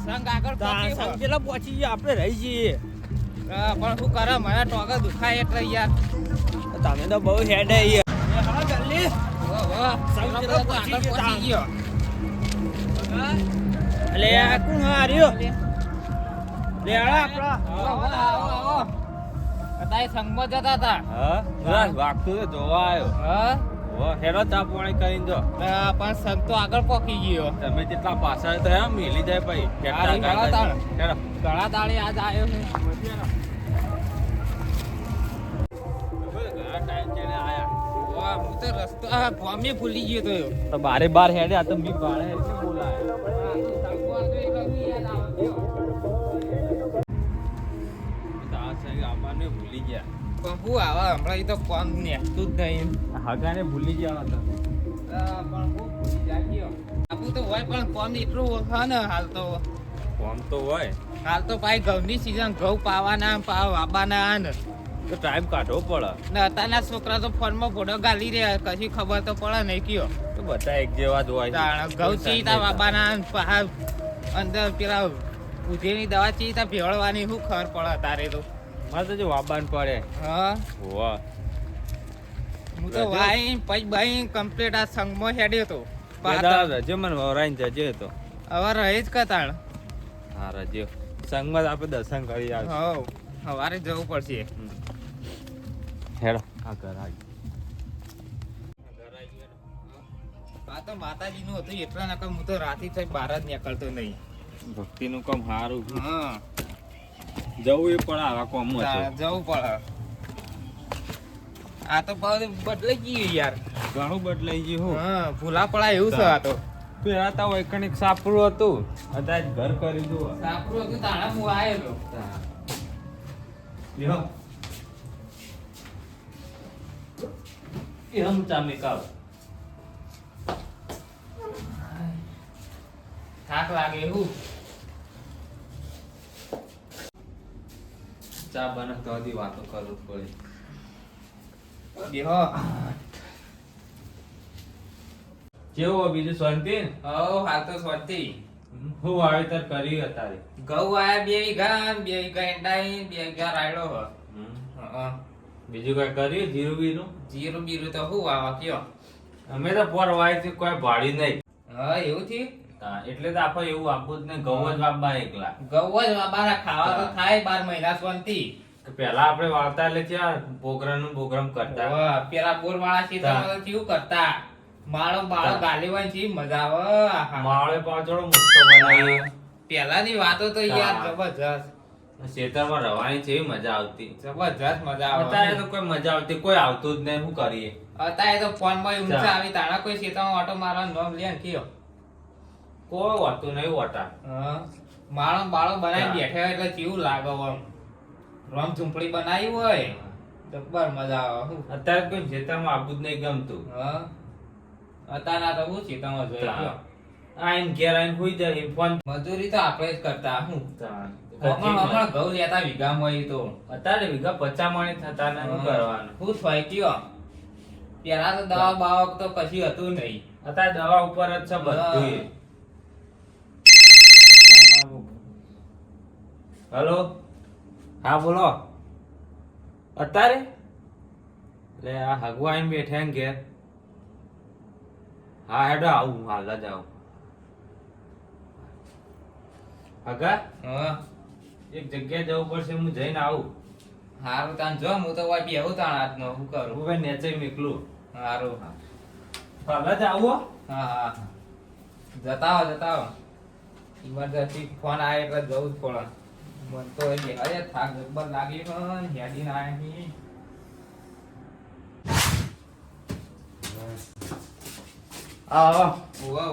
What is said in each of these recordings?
સંગ આગળ સંગ જેટલા પહોંચી ગયા આપણે રહી જઈએ પણ શું કરે મને ટોકા દુખાય એટલે યાર તમે તો બહુ હેડ હા જલ્દી સંગ જેટલા આગળ પહોંચી ગયો એટલે આ કોણ હાર્યો લેડા આપણા અત્યારે સંગમાં જતા હતા હા બસ વાગતું તો જોવા આવ્યો હા હેરો ચા પાણી કરીને જો પણ સંગ તો આગળ પહોંચી ગયો તમે જેટલા પાછળ થયા મેલી જાય ભાઈ ઘણા દાડે આજ આવ્યો છે હું તો રસ્તો ફોર્મે ભૂલી ગયો તો બારે બાર હેડે આ તો મી બારે હેડે બોલાય ભૂલી ગયા પંપુ આવા હમણાં તો કોમ નેકતું જ નહીં હગાને ભૂલી ગયા હતા પણ હું ભૂલી જાગ્યો આપું તો હોય પણ કોમ એટલું ઓળખા ને હાલ તો હોય હાલ તો ભાઈ ઘઉંની સીઝન ઘઉં પાવાના વાબાના ને તો ટાઈમ કાઢવો પડે ને અત્યારના છોકરા તો ફોનમાં ફોટો ગાલી રહ્યા કશી ખબર તો પડે નહીં કયો તો બધા એક જેવા જ હોય ઘઉં ચીતા વાબાના અંદર પેલા ઉધેની દવા ચીતા ભેળવાની શું ખબર પડે તારે તો મારે તો જો વાબાન પડે હા વાહ હું તો વાઈ પછી ભાઈ કમ્પ્લીટ આ સંગમાં હેડ્યો તો રજે મને વરાઈને જજે તો હવે રહે જ કતાણ હા રજે સંગમાં આપણે દર્શન કરી આવે હવ સવારે જવું પડશે હેડો આ ઘર આવી આ તો માતાજીનું હતું એટલા નકર હું તો રાતી થઈ બહાર જ નીકળતો નહીં ભક્તિનું કામ સારું હા જવું એ પડે આવા કોમ જવું પડે આ તો બદલાઈ ગયું યાર ઘણું બદલાઈ ગયું હા ભૂલા પડા એવું છે આ તો પેલા તો એક સાપરું હતું અત્યારે ઘર કરી દો સાપરું હતું તાણા હું આયેલો એમ ચામે કાવ થાક લાગે એવું ચા બને તો હજી વાતો કરવું પડે બેહો કેવો બીજું શાંતિ હવ હાલ તો સ્વતી હું વાવેતર કર્યું અત્યારે ઘઉં આયા 2 વીઘા 2 વીઘા એંડાઈ 2 વીઘા રાયડો હ બીજું કઈ કર્યું જીરું બીરું જીરું બીરું તો હું વાવા કયો અમે તો પર વાય કોઈ ભાડી નહીં હા એવું થયું એટલે તો આપણે એવું આપવું જ નહીં ઘઉં જ વાપવા એકલા ઘઉં જ વાબાના ખાવા તો થાય 12 મહિના સ્વંતી પેલા આપણે વાવતા એટલે ત્યાં પ્રોગ્રામ કરતા પેલા બોર વાળા સીધા કેવું કરતા માળો બાળો ગાલી હોય છે મજા આવે માળે પાછળ મોટો બનાવી પેલાની વાતો તો યાર જબરજસ્ત ખેતરમાં રવાની છે મજા આવતી જબરજસ્ત મજા આવે અત્યારે તો કોઈ મજા આવતી કોઈ આવતું જ નહીં શું કરીએ અત્યારે તો ફોન માં ઊંચા આવી તાણા કોઈ ખેતરમાં ઓટો મારવાનો નામ લે કયો કોઈ હોતું નહીં હોતા માળો બાળો બનાવી બેઠા હોય એટલે કેવું લાગે આમ રમ ઝૂંપડી બનાવી હોય જબર મજા આવે અત્યારે કોઈ ખેતરમાં આવતું જ નહીં ગમતું અત્યારના તો હું ખેતરમાં જોઈ આઈન ઘેર આઈન હોઈ જાય ફોન મજૂરી તો આપણે જ કરતા હું હમણાં ઘઉં લેતા વીઘામાં એ તો અત્યારે વીઘા 50 મણ થતા ને શું કરવાનું શું થાય કયો પેલા તો દવા બાવક તો કશી હતું નહીં અત્યારે દવા ઉપર જ છે બધું હેલો હા બોલો અત્યારે એટલે આ હગવા આવીને બેઠા ને ઘેર હા હેડો આવું હાલ જ આવું હગા એક જગ્યાએ જવું પડશે હું જઈને આવું હારું તાન જો હું તો વાપી આવું તાણ આજનો શું કરું હું ભાઈ નેચે નીકળું હારું હાલ જ આવું હા જતા આવો ઇમરજન્સી ફોન આવે એટલે જવું જ પડે મન તો અરે થાક જબર લાગી પણ હેડી ના આવી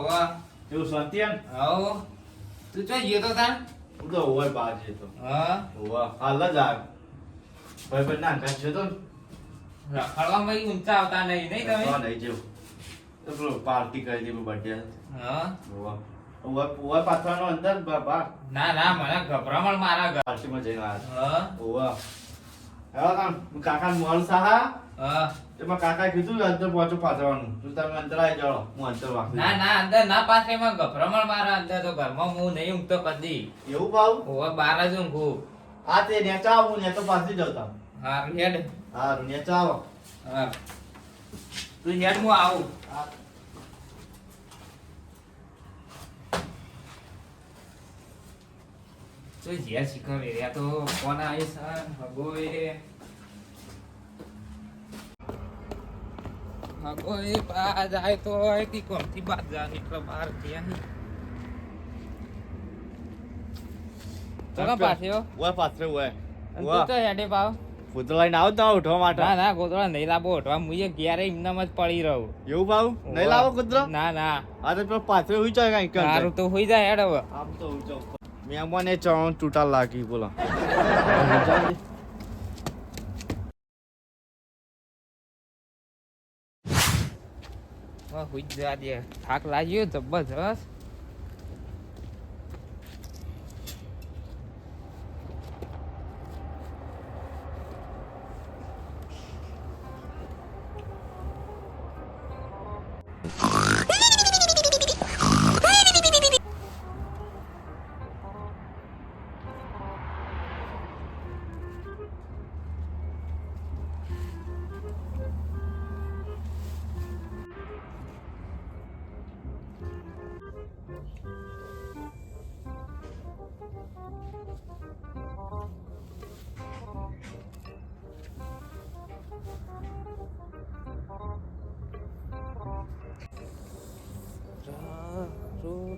વાહ એવું શાંતિ એમ આવો તું ચો ગયો તો તાન હું તો હોય બહાર જતો હા હાલ જ આવ ભાઈ ના કાચ જતો રખડવામાં ઊંચા આવતા નહીં તમે નહીં જેવું તો પેલો પાર્ટી કરી દીધું બર્થડે હા ઓવા પાથવાનો અંદર બાબા ના મને ગભરામણ મારા પાર્ટીમાં જઈને આવ્યા હા ઓવા હા કાકા મોલ સાહા હા એમાં કાકા કીધું અંતર પહોંચો પાથરવાનું તું તમે અંતર આવી જાઓ હું અંતર વાપરી ના ના અંદર ના પાસે માં ગભરામણ મારા અંદર તો ઘરમાં હું નહીં ઊંઘતો કદી એવું ભાવ હોવા બાર જ ઊંઘું આ તે નેચા આવું ને તો પાછી જાવ તા હા હેડ હા નેચા આવો હા તું હેડ હું આવું હા તો જ્યાં શીખવે રહ્યા તો કોણ આવી સર હગોએ હગોએ બહાર જાય તો કે કોમથી બહાર જાય એટલે બહાર ગયા ચલો પાછો ઓય પાથરે ઓય તું તો હેડે પાવ ફૂદરો લઈને આવો તો ઉઠવા માટે ના ના ગોદડા નહીં લાવો ઉઠવા મુએ ઘેરે એમનામ જ પડી રહું એવું ભાવ નહીં લાવો કૂતરો ના ના આ તો પેલો પાથરે હુઈ જાય કઈ સારું તો હોઈ જાય હેડ હવે આમ તો હુઈ જાવ મહેમાને ચણ તૂટા લાગી બોલો હોઈ જા દે થાક લાગ્યો જબરજસ્ત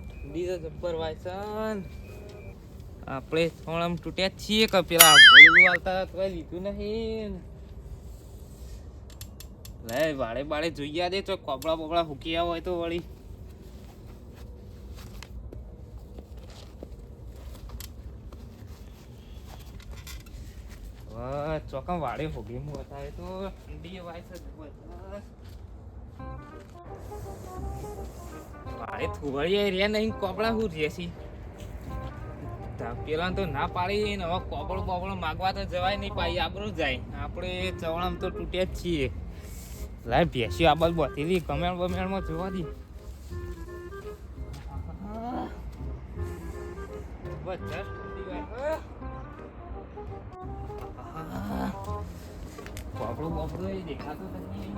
ઠંડી તો જબ્બર વાયસન આપણે થોડામ તૂટ્યા જ છીએ કે પેલા ગોળું વાળતા તો લીધું નહીં લે વાળે બાળે જોઈ દે તો કોપડા બોપડા હુકિયા હોય તો વળી ચોકમ વાળે હોગી હું અત્યારે તો ઠંડી વાયસ વાળે થોડી રે નહીં કોપડા હું રેસી પેલા તો ના પાડી ને હવે કોપડો બોપડો માગવા તો જવાય નહીં પાઈ આબરું જાય આપણે ચવણામ તો તૂટ્યા જ છીએ લાય ભેસી આબલ બધી કમેણ બમેણમાં જોવા દી કોપડો બોપડો દેખાતો નથી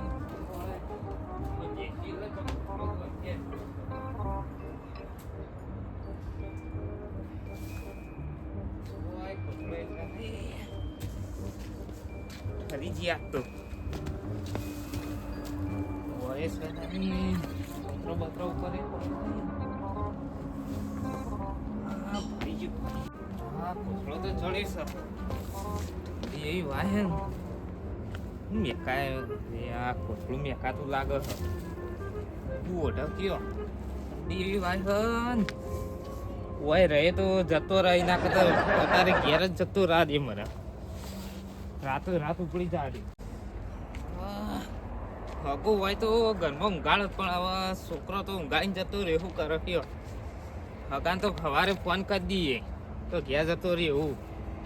ફરી ગયા તો વયસ નહીં બતરો બતરો ઉપર ફરી ગયું હા કોથળો તો ચડે છે એવી વાહે મેકાય આ કોથળું મેકાતું લાગે છે તું ઓઢવ કયો એવી વાહન ઓય રહે તો જતો રહી ના કરતા અત્યારે ઘેર જ જતો રાહ દે મને રાતો રાત ઉપડી જાય હગો હોય તો ઘરમાં ઊંઘાડ પણ હવે છોકરો તો ઊંઘાડીને જતો રહે શું કરે કયો હગાન તો સવારે ફોન કરી દઈએ તો ઘેર જતો રહે એવું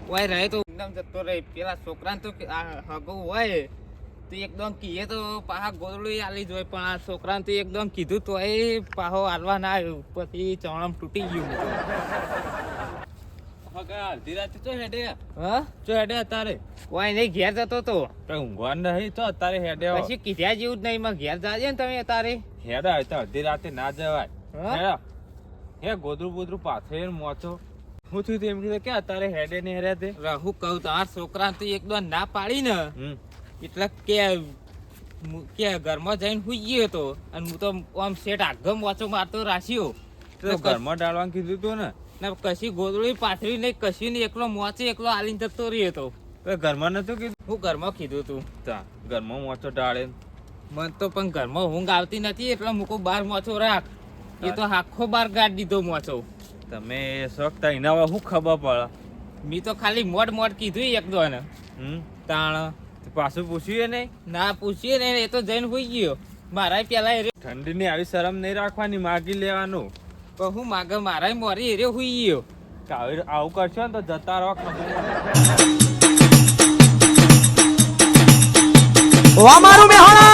હોય રહે તો એકદમ જતો રહે પેલા છોકરાને તો હગો હોય તો એકદમ કીએ તો પાહા ગોદડું આલી જ હોય પણ આ છોકરાને તો એકદમ કીધું તો એ પાહો આલવા ના આવ્યું પછી ચવણમ તૂટી ગયું અત્યારે કોઈ નહીં ઘેર જતો તો ઊંઘવા નહીં તો અત્યારે હેડે પછી કીધા જેવું જ નહીં માં ઘેર જાજે ને તમે અત્યારે હેડા અડધી રાતે ના જવાય હે ગોદરું બોદરું પાથરે મોચો હું થયું એમ કીધું કે અત્યારે હેડે ને હેર્યા તે હું કહું તો આ છોકરા તો એકદમ ના પાડી ને એટલે કે ઘરમાં જઈને હુઈ ગયો હતો અને હું તો આમ શેઠ આગમ વાંચો મારતો રાખ્યો તો ઘરમાં ડાળવાનું કીધું તું ને કશી ગોદડી પાથરી નહીં કશું નહીં એકલો મોચે એકલો આલીને જતો રહ્યો હતો ઘરમાં નતું કીધું હું ઘરમાં કીધું તું ઘરમાં મોચો ડાળે મને તો પણ ઘરમાં ઊંઘ આવતી નથી એટલે મૂકો બાર મોચો રાખ એ તો આખો બાર ગાડી દીધો મોચો તમે શોખ તા એના શું ખબર પડે મેં તો ખાલી મોડ કીધું એક દો ને તાણ પાછું પૂછ્યું નહીં ના પૂછ્યું ને એ તો જઈને હોઈ ગયો મારા પેલા ઠંડી ની આવી શરમ નહીં રાખવાની માગી લેવાનું પણ હું માગે મારા મોરી એરે હોઈ ગયો આવું કરશો ને તો જતા રહો ખબર ઓ મારું મેહોણા